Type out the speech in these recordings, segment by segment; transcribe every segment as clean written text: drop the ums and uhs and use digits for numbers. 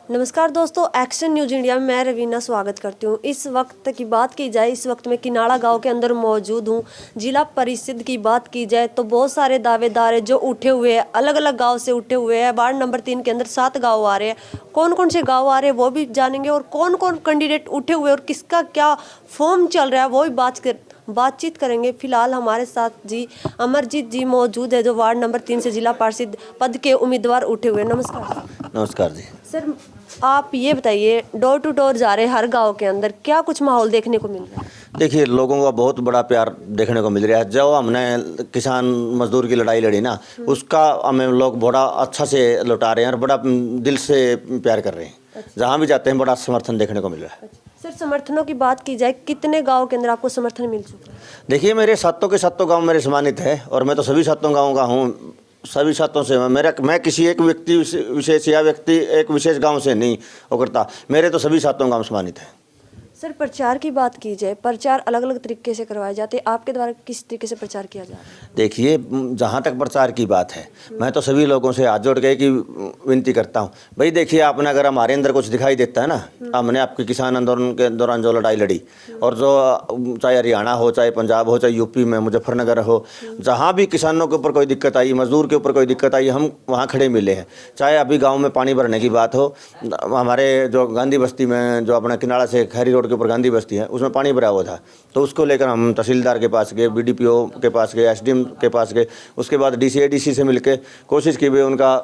नमस्कार दोस्तों, action news India में मैं रवीना स्वागत करती हूँ। इस वक्त की बात की जाए, इस वक्त मैं किनाड़ा गांव के अंदर मौजूद हूँ। जिला परिषद की बात की जाए तो बहुत सारे दावेदार है जो उठे हुए हैं, अलग अलग गांव से उठे हुए हैं। वार्ड नंबर 3 के अंदर 7 गांव आ रहे हैं। कौन कौन से गांव आ रहे हैं वो भी जानेंगे, और कौन कौन कैंडिडेट उठे हुए और किसका क्या फॉर्म चल रहा है वो भी बातचीत करेंगे। फिलहाल हमारे साथ जी अमरजीत जी मौजूद है, जो वार्ड नंबर 3 से जिला पार्षद पद के उम्मीदवार उठे हुए हैं। नमस्कार। नमस्कार जी। सर, आप ये बताइए, डोर टू डोर जा रहे हर गांव के अंदर, क्या कुछ माहौल देखने को मिल रहा है? देखिए, लोगों का बहुत बड़ा प्यार देखने को मिल रहा है। जो हमने किसान मजदूर की लड़ाई लड़ी ना, उसका हमें लोग बड़ा अच्छा से लौटा रहे हैं और बड़ा दिल से प्यार कर रहे हैं। जहाँ भी जाते हैं बड़ा समर्थन देखने को मिल रहा है। सर, समर्थनों की बात की जाए, कितने गांव के अंदर आपको समर्थन मिल चुका है? देखिए, मेरे सातों के सातों गाँव मेरे सम्मानित है और मैं तो सभी सातों गाँव का हूँ। सभी सातों से मैं किसी एक व्यक्ति विशेष या व्यक्ति एक विशेष गांव से नहीं वो करता। मेरे तो सभी सातों गांव सम्मानित है। सर, प्रचार की बात की जाए, प्रचार अलग अलग तरीके से करवाए जाते हैं, आपके द्वारा किस तरीके से प्रचार किया जा रहा है? देखिए, जहाँ तक प्रचार की बात है, मैं तो सभी लोगों से हाथ जोड़ के की विनती करता हूँ। भाई देखिए, आपने अगर हमारे अंदर कुछ दिखाई देता है ना, हमने आपके किसान आंदोलन के दौरान जो लड़ाई लड़ी, और जो चाहे हरियाणा हो, चाहे पंजाब हो, चाहे यूपी में मुजफ्फरनगर हो, जहाँ भी किसानों के ऊपर कोई दिक्कत आई, मजदूर के ऊपर कोई दिक्कत आई, हम वहाँ खड़े मिले हैं। चाहे अभी गाँव में पानी भरने की बात हो, हमारे जो गांधी बस्ती में जो अपना किनाड़ा से खैरी रोड के ऊपर गांधी बस्ती है, उसमें पानी भरा हुआ था, तो उसको लेकर हम तहसीलदार के पास गए, BDPO के पास गए, SDM के पास गए। उसके बाद DCADC से मिलकर कोशिश की भी उनका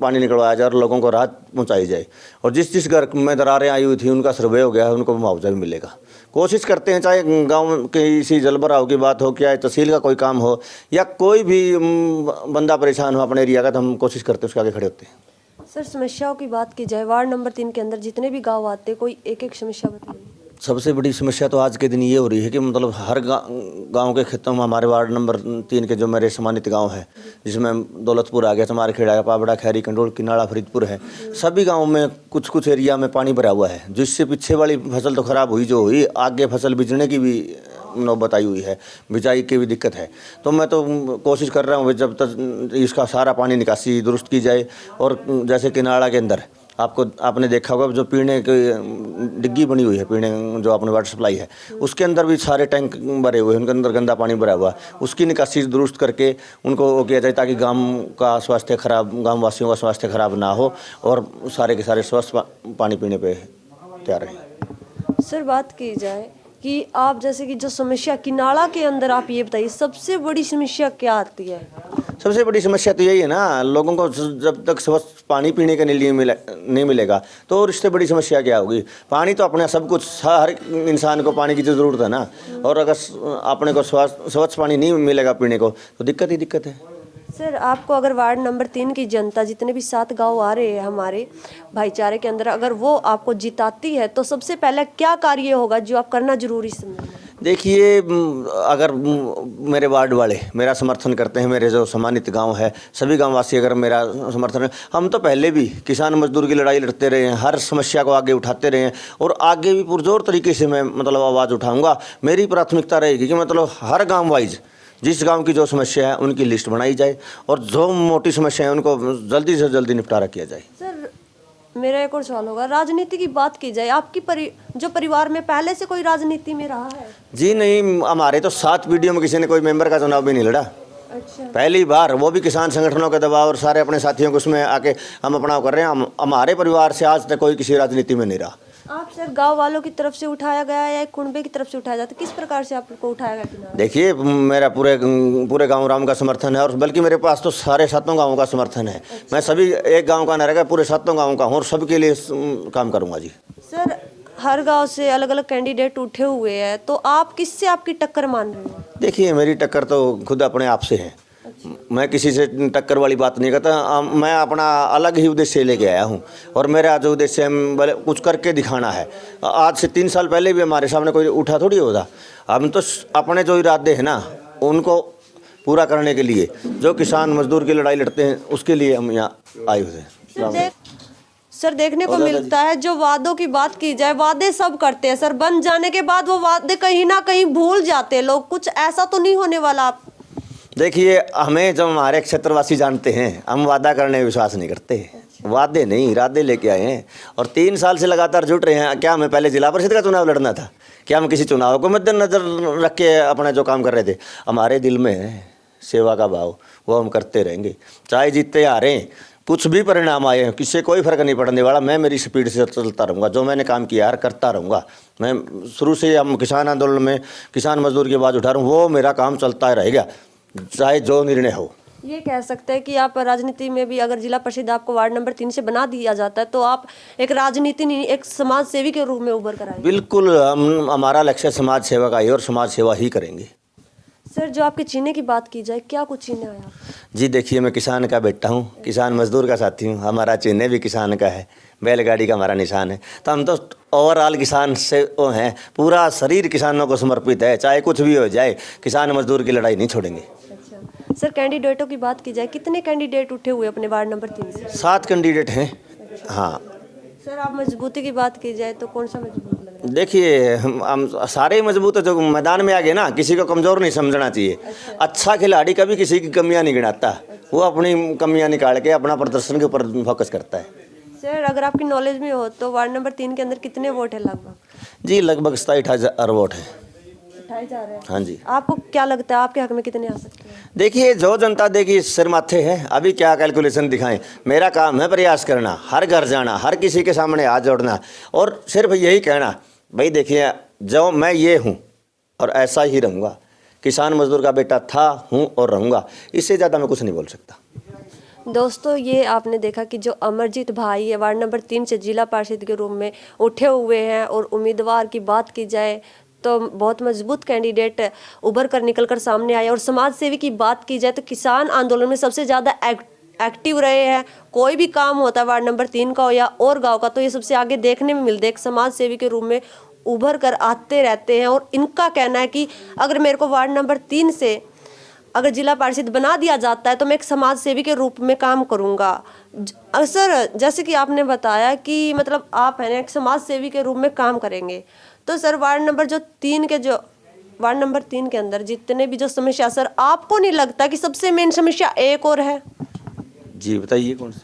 पानी निकलवाया जाए और लोगों को राहत पहुंचाई जाए। और जिस जिस घर में दरारें आई हुई थी उनका सर्वे हो गया है, उनको मुआवजा भी मिलेगा। कोशिश करते हैं, चाहे गाँव के इसी जलभराव की बात हो, क्या तहसील का कोई काम हो, या कोई भी बंदा परेशान हो अपने एरिया का, तो हम कोशिश करते हैं उसके आगे खड़े होते हैं। सर, समस्याओं की बात की जाए, वार्ड नंबर 3 के अंदर जितने भी गाँव आते हैं, कोई एक एक समस्या बताइए। सबसे बड़ी समस्या तो आज के दिन ये हो रही है कि मतलब हर गांव के खेतों में, हमारे वार्ड नंबर 3 के जो मेरे सम्मानित गांव है, जिसमें दौलतपुर आ गया, चमारखेड़ा, पाबड़ा, खैरी, कंडोल, किनाड़ा, फरीदपुर है, सभी गांवों में कुछ कुछ एरिया में पानी भरा हुआ है, जिससे पीछे वाली फसल तो खराब हुई जो हुई, आगे फसल बिजने की भी नौबत आई हुई है, बिजाई की भी दिक्कत है। तो मैं तो कोशिश कर रहा हूँ जब तक इसका सारा पानी निकासी दुरुस्त की जाए। और जैसे किनाड़ा के अंदर आपने देखा होगा, जो पीने की डिग्गी बनी हुई है, पीने जो अपने वाटर सप्लाई है, उसके अंदर भी सारे टैंक भरे हुए हैं, उनके अंदर गंदा पानी भरा हुआ है। उसकी निकासी दुरुस्त करके उनको वो किया जाए, ताकि गाँव वासियों का स्वास्थ्य खराब ना हो और सारे के सारे स्वस्थ पानी पीने पे तैयार रहें। सर, बात की जाए कि आप जैसे कि जो समस्या किनाड़ा के अंदर, आप ये बताइए सबसे बड़ी समस्या क्या आती है? सबसे बड़ी समस्या तो यही है ना, लोगों को जब तक स्वच्छ पानी पीने के लिए नहीं मिलेगा तो और इससे बड़ी समस्या क्या होगी। पानी तो अपने सब कुछ, हर इंसान को पानी की ज़रूरत है ना, और अगर अपने को स्वच्छ पानी नहीं मिलेगा पीने को तो दिक्कत ही दिक्कत है। सर, आपको अगर वार्ड नंबर 3 की जनता, जितने भी 7 गांव आ रहे हैं हमारे भाईचारे के अंदर, अगर वो आपको जिताती है तो सबसे पहले क्या कार्य होगा जो आप करना जरूरी समझेंगे? देखिए, अगर मेरे वार्ड वाले मेरा समर्थन करते हैं, मेरे जो सम्मानित गांव है, सभी गांववासी अगर मेरा समर्थन है, हम तो पहले भी किसान मजदूर की लड़ाई लड़ते रहे हैं, हर समस्या को आगे उठाते रहे हैं और आगे भी पुरजोर तरीके से मैं मतलब आवाज़ उठाऊंगा। मेरी प्राथमिकता रहेगी कि मतलब हर गाँव वाइज जिस गांव की जो समस्या है उनकी लिस्ट बनाई जाए और जो मोटी समस्या है उनको जल्दी से जल्दी निपटारा किया जाए। सर, मेरा एक और सवाल होगा, राजनीति की बात की जाए, आपकी जो परिवार में पहले से कोई राजनीति में रहा है? जी नहीं, हमारे तो 7 पीढ़ियों में किसी ने कोई मेंबर का चुनाव भी नहीं लड़ा। अच्छा। पहली बार, वो भी किसान संगठनों के दबाव और सारे अपने साथियों को उसमें आके हम अपना कर रहे हैं। हमारे परिवार से आज तक कोई किसी राजनीति में नहीं रहा। आप सर गांव वालों की तरफ से उठाया गया या कुनबे की तरफ से उठाया जाता, किस प्रकार से आपको उठाया गया? देखिए, मेरा पूरे गांव राम का समर्थन है, और बल्कि मेरे पास तो सारे 7 गांवों का समर्थन है। अच्छा। मैं सभी एक गांव का न रहेगा, पूरे 7 गांवों का हूँ और सबके लिए काम करूँगा जी। सर, हर गांव से अलग अलग कैंडिडेट उठे हुए हैं, तो आप किससे आपकी टक्कर मान रहे हो? देखिए, मेरी टक्कर तो खुद अपने आप से है। मैं किसी से टक्कर वाली बात नहीं करता। मैं अपना अलग ही उद्देश्य लेके आया हूँ और मेरा जो उद्देश्य है कुछ करके दिखाना है। आज से 3 साल पहले भी हमारे सामने कोई उठा थोड़ी होता। हम तो अपने जो इरादे हैं ना उनको पूरा करने के लिए, जो किसान मजदूर की लड़ाई लड़ते हैं, उसके लिए हम यहाँ आए हुए हैं। सर, देखने को मिलता है, जो वादों की बात की जाए, वादे सब करते हैं सर, बन जाने के बाद वो वादे कहीं ना कहीं भूल जाते हैं लोग। कुछ ऐसा तो नहीं होने वाला? आप देखिए, हमें जब हमारे क्षेत्रवासी जानते हैं, हम वादा करने में विश्वास नहीं करते। वादे नहीं, इरादे लेके आए हैं और 3 साल से लगातार जुट रहे हैं। क्या हमें पहले जिला परिषद का चुनाव लड़ना था? क्या हम किसी चुनाव को मद्देनजर रख के अपना जो काम कर रहे थे? हमारे दिल में है सेवा का भाव, वो हम करते रहेंगे, चाहे जीतते हारें, कुछ भी परिणाम आए, किससे कोई फर्क नहीं पड़ने वाला। मैं मेरी स्पीड से चलता रहूँगा, जो मैंने काम किया है करता रहूँगा। मैं शुरू से हम किसान आंदोलन में किसान मजदूर की आवाज़ उठा रहा हूँ, वो मेरा काम चलता रहेगा, चाहे जो निर्णय हो। ये कह सकते हैं कि आप राजनीति में भी, अगर जिला परिषद आपको वार्ड नंबर 3 से बना दिया जाता है तो आप एक राजनीति नहीं, एक समाज सेवी के रूप में उभर कर आएंगे। बिल्कुल, हमारा लक्ष्य समाज सेवा का है और समाज सेवा ही करेंगे। सर, जो आपके चीने की बात की जाए, क्या कुछ चीने आया? जी देखिए, मैं किसान का बेटा हूँ, किसान मजदूर का साथी हूँ, हमारा चिन्ह भी किसान का है, बैलगाड़ी का हमारा निशान है। तो हम तो ओवरऑल किसान से वो हैं, पूरा शरीर किसानों को समर्पित है, चाहे कुछ भी हो जाए, किसान मजदूर की लड़ाई नहीं छोड़ेंगे। अच्छा सर, कैंडिडेटों की बात की जाए, कितने कैंडिडेट उठे हुए अपने वार्ड नंबर 3 से? 7 कैंडिडेट हैं। हाँ सर, आप मजबूती की बात की जाए तो कौन सा मजबूत लग रहा है? देखिए, हम सारे मजबूत है, जो मैदान में आ गए ना, किसी को कमज़ोर नहीं समझना चाहिए। अच्छा खिलाड़ी कभी किसी की कमियां नहीं गिनाता, वो अपनी कमियां निकाल के अपना प्रदर्शन के ऊपर फोकस करता है। सर, अगर आपकी नॉलेज में हो तो वार्ड नंबर 3 के अंदर कितने वोट है लगभग? जी लगभग 27-28 वोट है। 28 जा रहे हैं। हाँ जी। आपको क्या लगता है आपके हक में कितने आ सकते हैं? देखिए, जो जनता देगी सिर माथे है, अभी क्या कैलकुलेशन दिखाएं। मेरा काम है प्रयास करना, हर घर जाना, हर किसी के सामने हाथ जोड़ना और सिर्फ यही कहना, भाई देखिए जो मैं ये हूँ और ऐसा ही रहूँगा, किसान मजदूर का बेटा था, हूँ और रहूँगा, इससे ज़्यादा मैं कुछ नहीं बोल सकता। दोस्तों, ये आपने देखा कि जो अमरजीत भाई है वार्ड नंबर 3 से जिला पार्षद के रूप में उठे हुए हैं और उम्मीदवार की बात की जाए तो बहुत मजबूत कैंडिडेट उभर कर निकल कर सामने आए। और समाज सेवी की बात की जाए तो किसान आंदोलन में सबसे ज़्यादा एक्टिव रहे हैं। कोई भी काम होता है वार्ड नंबर 3 का हो या और गाँव का, तो ये सबसे आगे देखने में मिलते हैं। एक समाज सेवी के रूप में उभर कर आते रहते हैं और इनका कहना है कि अगर मेरे को वार्ड नंबर 3 से अगर जिला पार्षद बना दिया जाता है तो मैं एक समाज सेवी के रूप में काम करूंगा। सर, जैसे कि आपने बताया कि मतलब आप है ना एक समाज सेवी के रूप में काम करेंगे, तो सर वार्ड नंबर 3 के अंदर जितने भी जो समस्या, सर आपको नहीं लगता कि सबसे मेन समस्या एक और है? जी बताइए, कौन सी?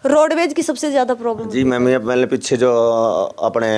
रोडवेज की सबसे ज़्यादा प्रॉब्लम। जी मैंने पीछे जो अपने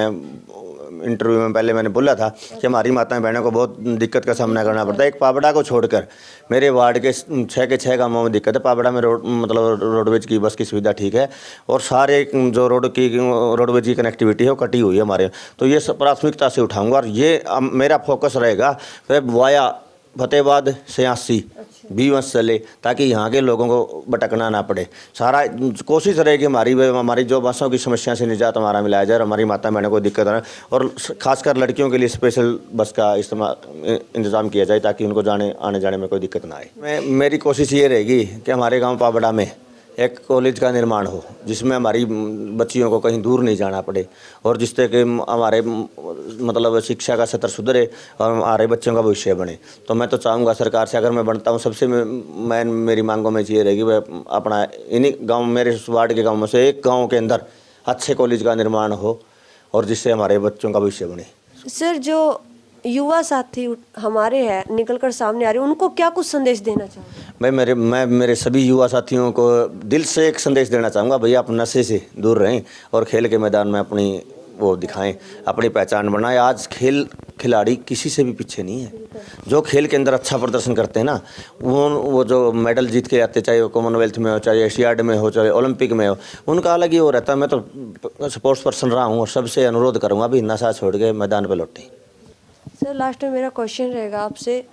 इंटरव्यू में पहले मैंने बोला था कि हमारी माताएं बहनों को बहुत दिक्कत का सामना करना पड़ता है। एक पाबड़ा को छोड़कर मेरे वार्ड के 6 के 6 गाँवों में दिक्कत है। पाबड़ा में रोडवेज की बस की सुविधा ठीक है और सारे जो रोडवेज की कनेक्टिविटी है वो कटी हुई है हमारे। तो ये प्राथमिकता से उठाऊँगा और ये मेरा फोकस रहेगा वाया फतेहाबाद से 80 B1 चले, ताकि यहाँ के लोगों को भटकना ना पड़े। सारा कोशिश रहेगी हमारी जो बसों की समस्या से निजात हमारा मिलाया जाए और हमारी माता बहनों को दिक्कत ना, और खासकर लड़कियों के लिए स्पेशल बस का इंतज़ाम किया जाए ताकि उनको आने जाने में कोई दिक्कत ना आए। मेरी कोशिश ये रहेगी कि हमारे गाँव पाबड़ा में एक कॉलेज का निर्माण हो जिसमें हमारी बच्चियों को कहीं दूर नहीं जाना पड़े और जिससे कि हमारे शिक्षा का स्तर सुधरे और हमारे बच्चों का भविष्य बने। तो मैं तो चाहूँगा सरकार से, अगर मैं बनता हूँ, सबसे मेरी मांगों में ये रहेगी वह अपना इन्हीं गाँव, मेरे वार्ड के गाँव में से एक गाँव के अंदर अच्छे कॉलेज का निर्माण हो और जिससे हमारे बच्चों का भविष्य बने। सर, जो युवा साथी हमारे हैं निकल कर सामने आ रहे हैं, उनको क्या कुछ संदेश देना चाहूँगा? मैं मेरे सभी युवा साथियों को दिल से एक संदेश देना चाहूँगा, भैया आप नशे से दूर रहें और खेल के मैदान में अपनी वो दिखाएं, अपनी पहचान बनाएं। आज खिलाड़ी किसी से भी पीछे नहीं है। जो खेल के अंदर अच्छा प्रदर्शन करते हैं ना, वो जो मेडल जीत के आते, चाहे वो कॉमनवेल्थ में हो, चाहे एशियाड में हो, चाहे ओलंपिक में हो, उनका अलग ही वो रहता है। मैं तो स्पोर्ट्स पर्सन रहा हूँ और सबसे अनुरोध करूँगा भी नशा छोड़ के मैदान पर लौटें। सर, लास्ट में मेरा क्वेश्चन रहेगा आपसे,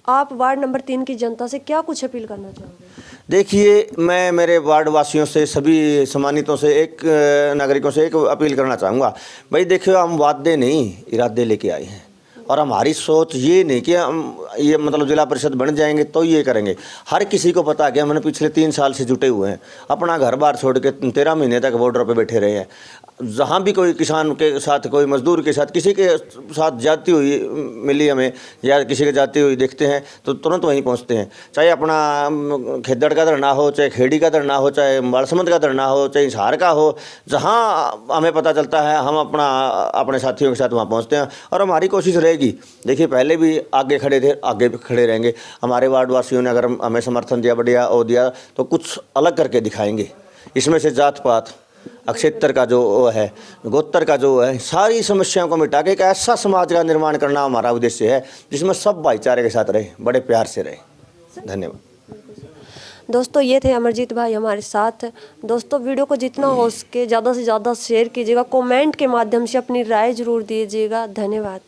आप वार्ड नंबर 3 की जनता से क्या कुछ अपील करना चाहोगे? देखिए, मैं मेरे वार्ड वासियों से, सभी सम्मानितों से, एक नागरिकों से एक अपील करना चाहूँगा, भाई देखिए हम वादे नहीं इरादे लेके आए हैं और हमारी सोच ये नहीं कि हम ये जिला परिषद बन जाएंगे तो ये करेंगे। हर किसी को पता है कि हमने पिछले 3 साल से जुटे हुए हैं, अपना घर बार छोड़ के 13 महीने तक बॉर्डर पे बैठे रहे हैं। जहाँ भी कोई किसान के साथ, कोई मजदूर के साथ, किसी के साथ जाती हुई मिली हमें या किसी के जाती हुई देखते हैं तो तुरंत वहीं पहुँचते हैं। चाहे अपना खेदड़ का धरना हो, चाहे खेड़ी का धरना हो, चाहे बालसमंद का धरना हो, चाहे हिसार का हो, जहाँ हमें पता चलता है हम अपने साथियों के साथ वहाँ पहुँचते हैं और हमारी कोशिश रहेगी। देखिए पहले भी आगे खड़े थे, आगे भी खड़े रहेंगे। हमारे वार्ड वासियों ने अगर हमें समर्थन दिया, बढ़िया और दिया, तो कुछ अलग करके दिखाएंगे। इसमें से जात पात, अक्षेत्र का जो वो है, गोत्र का जो है, सारी समस्याओं को मिटा के एक ऐसा समाज का निर्माण करना हमारा उद्देश्य है जिसमें सब भाईचारे के साथ रहे, बड़े प्यार से रहे। धन्यवाद। दोस्तों ये थे अमरजीत भाई हमारे साथ। दोस्तों वीडियो को जितना हो सके ज़्यादा से ज़्यादा शेयर कीजिएगा, कमेंट के माध्यम से अपनी राय ज़रूर दीजिएगा। धन्यवाद।